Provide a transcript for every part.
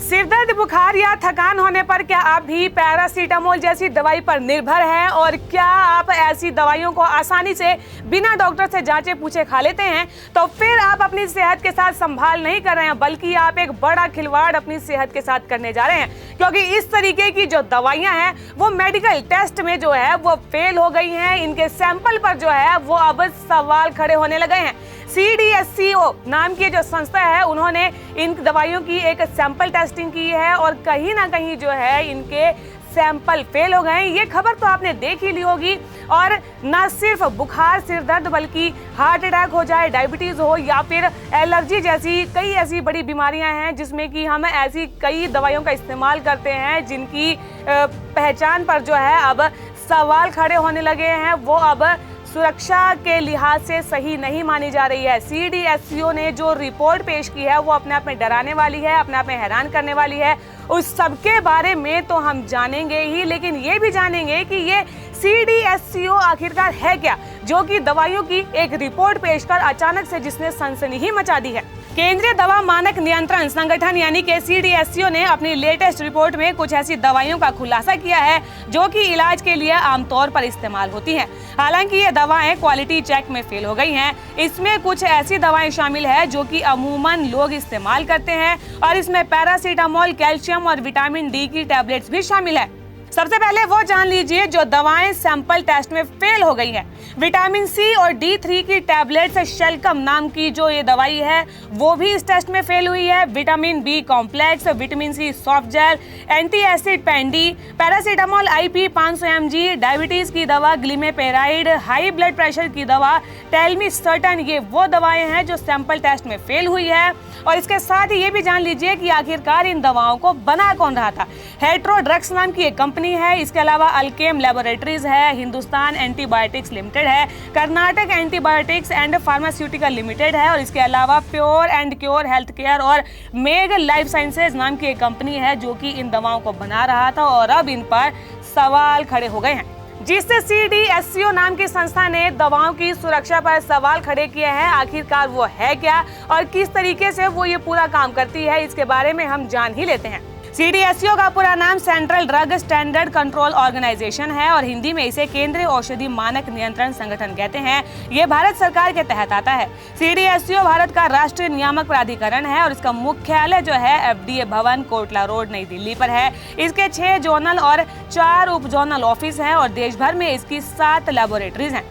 सिरदर्द, बुखार या थकान होने पर क्या आप भी पैरासीटामोल जैसी दवाई पर निर्भर हैं? और क्या आप ऐसी दवाइयों को आसानी से बिना डॉक्टर से जांचे पूछे खा लेते हैं? तो फिर आप अपनी सेहत के साथ संभाल नहीं कर रहे हैं, बल्कि आप एक बड़ा खिलवाड़ अपनी सेहत के साथ करने जा रहे हैं, क्योंकि इस तरीके की जो दवाइयां हैं वो मेडिकल टेस्ट में जो है वो फेल हो गई हैं। इनके सैंपल पर जो है वो अब सवाल खड़े होने लगे हैं। CDSCO नाम की जो संस्था है, उन्होंने इन दवाइयों की एक सैंपल टेस्टिंग की है और कहीं ना कहीं जो है इनके सैंपल फेल हो गए। ये खबर तो आपने देख ही ली होगी। और न सिर्फ बुखार, सिर दर्द, बल्कि हार्ट अटैक हो जाए, डायबिटीज हो या फिर एलर्जी जैसी कई ऐसी बड़ी बीमारियां हैं जिसमें कि हम ऐसी कई दवाइयों का इस्तेमाल करते हैं जिनकी पहचान पर जो है अब सवाल खड़े होने लगे हैं। वो अब सुरक्षा के लिहाज से सही नहीं मानी जा रही है। CDSCO ने जो रिपोर्ट पेश की है वो अपने आप में डराने वाली है, अपने आप में हैरान करने वाली है। उस सबके बारे में तो हम जानेंगे ही, लेकिन ये भी जानेंगे कि ये CDSCO आखिरकार है क्या, जो कि दवाइयों की एक रिपोर्ट पेश कर अचानक से जिसने सनसनी ही मचा दी है। केंद्रीय दवा मानक नियंत्रण संगठन यानी कि CDSCO ने अपनी लेटेस्ट रिपोर्ट में कुछ ऐसी दवाइयों का खुलासा किया है जो कि इलाज के लिए आमतौर पर इस्तेमाल होती हैं। हालांकि ये दवाएं क्वालिटी चेक में फेल हो गई हैं। इसमें कुछ ऐसी दवाएं शामिल है जो कि अमूमन लोग इस्तेमाल करते हैं और इसमें पैरासीटामोल, कैल्शियम और विटामिन D की टैबलेट्स भी शामिल है। सबसे पहले वो जान लीजिए जो दवाएं सैंपल टेस्ट में फेल हो गई हैं। विटामिन C और D3 की टैबलेट्स शेल्कम नाम की जो ये दवाई है वो भी इस टेस्ट में फेल हुई है। Vitamin B complex, vitamin C soft gel, anti acid पेंडी, पैरासीटामोल IP 500 mg, डायबिटीज की दवा ग्लिमेपेराइड, हाई ब्लड प्रेशर की दवा टेलमिसर्टन, ये वो दवाएं हैं जो सैंपल टेस्ट में फेल हुई है। और इसके साथ ही ये भी जान लीजिए कि आखिरकार इन दवाओं को बना कौन रहा था। हेट्रो ड्रग्स नाम की एक कंपनी है, इसके अलावा अल्केम लैबोरेटरीज है, हिंदुस्तान एंटीबायोटिक्स लिमिटेड है, Karnataka antibiotics and pharmaceutical limited है, और इसके अलावा pure and cure health care और मेग लाइफ साइंसेज नाम की एक कंपनी है जो कि इन दवाओं को बना रहा था। और अब इन पर सवाल खड़े हो गए हैं, जिससे CDSCO नाम की संस्था ने दवाओं की सुरक्षा पर सवाल खड़े किए हैं। आखिरकार वो है क्या और किस तरीके से वो ये पूरा काम करती है, इसके बारे में हम जान ही लेते हैं। CDSCO का पूरा नाम central drug standard control organisation है और हिंदी में इसे केंद्रीय औषधि मानक नियंत्रण संगठन कहते हैं। ये भारत सरकार के तहत आता है। CDSCO भारत का राष्ट्रीय नियामक प्राधिकरण है और इसका मुख्यालय जो है FDA भवन, कोटला रोड, नई दिल्ली पर है। इसके 6 जोनल और 4 उप जोनल ऑफिस हैं और देश भर में इसकी 7 लैबोरेटरीज हैं।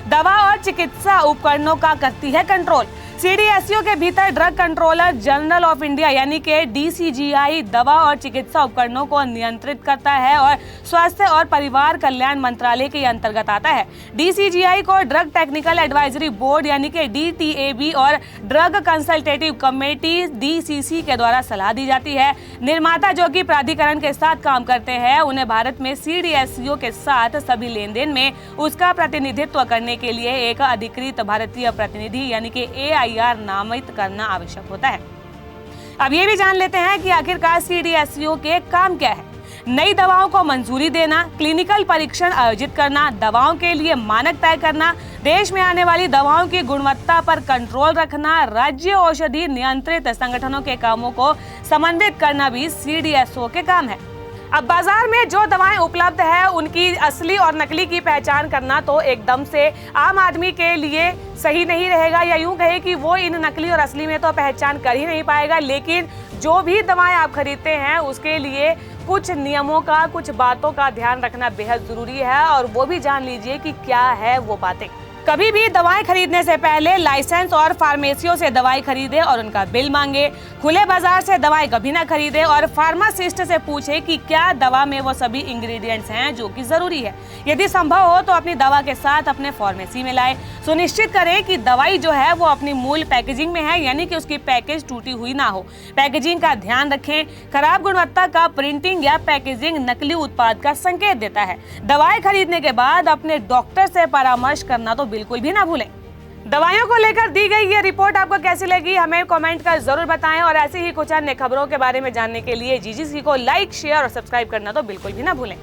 दवा और चिकित्सा उपकरणों का करती है कंट्रोल। CDSCO के भीतर drug controller general of India यानी कि DCGI दवा और चिकित्सा उपकरणों को नियंत्रित करता है और स्वास्थ्य और परिवार कल्याण मंत्रालय के अंतर्गत आता है। DCGI को ड्रग टेक्निकल एडवाइजरी बोर्ड यानी कि DTAB और ड्रग कंसल्टेटिव कमेटी DCC के द्वारा सलाह दी जाती है। निर्माता जो कि प्राधिकरण के साथ काम करते हैं, उन्हें भारत में CDSCO के साथ सभी लेन देन में उसका प्रतिनिधित्व करने के लिए एक अधिकृत भारतीय प्रतिनिधि यानी कि AIR नामित करना आवश्यक होता है। अब ये भी जान लेते हैं कि आखिरकार CDSCO के काम क्या है। नई दवाओं को मंजूरी देना, क्लिनिकल परीक्षण आयोजित करना, दवाओं के लिए मानक तय करना, देश में आने वाली दवाओं की गुणवत्ता पर कंट्रोल रखना, राज्य औषधि नियंत्रित संगठनों के कामों को समन्वित करना भी CDSCO के काम है। अब बाजार में जो दवाएं उपलब्ध है उनकी असली और नकली की पहचान करना तो एकदम से आम आदमी के लिए सही नहीं रहेगा, या यूं कहे कि वो इन नकली और असली में तो पहचान कर ही नहीं पाएगा। लेकिन जो भी दवाएं आप खरीदते हैं उसके लिए कुछ नियमों का, कुछ बातों का ध्यान रखना बेहद जरूरी है, और वो भी जान लीजिए कि क्या है वो बातें। कभी भी दवाएं खरीदने से पहले लाइसेंस और फार्मेसियों से दवाई खरीदे और उनका बिल मांगे। खुले बाजार से दवाएं कभी ना खरीदे और फार्मासिस्ट से पूछे कि क्या दवा में वो सभी इंग्रेडिएंट्स हैं जो कि जरूरी है। यदि संभव हो तो अपनी दवा के साथ अपने फार्मेसी में लाए। सुनिश्चित करें कि दवाई जो है वो अपनी मूल पैकेजिंग में है, यानी कि उसकी पैकेज टूटी हुई ना हो। पैकेजिंग का ध्यान रखें। खराब गुणवत्ता का प्रिंटिंग या पैकेजिंग नकली उत्पाद का संकेत देता है। दवाएं खरीदने के बाद अपने डॉक्टर से परामर्श करना तो बिल्कुल भी ना भूलें। दवाइयों को लेकर दी गई ये रिपोर्ट आपको कैसी लगी, हमें कमेंट कर जरूर बताएं, और ऐसी ही कुछ अन्य खबरों के बारे में जानने के लिए GGC को लाइक, शेयर और सब्सक्राइब करना तो बिल्कुल भी ना भूलें।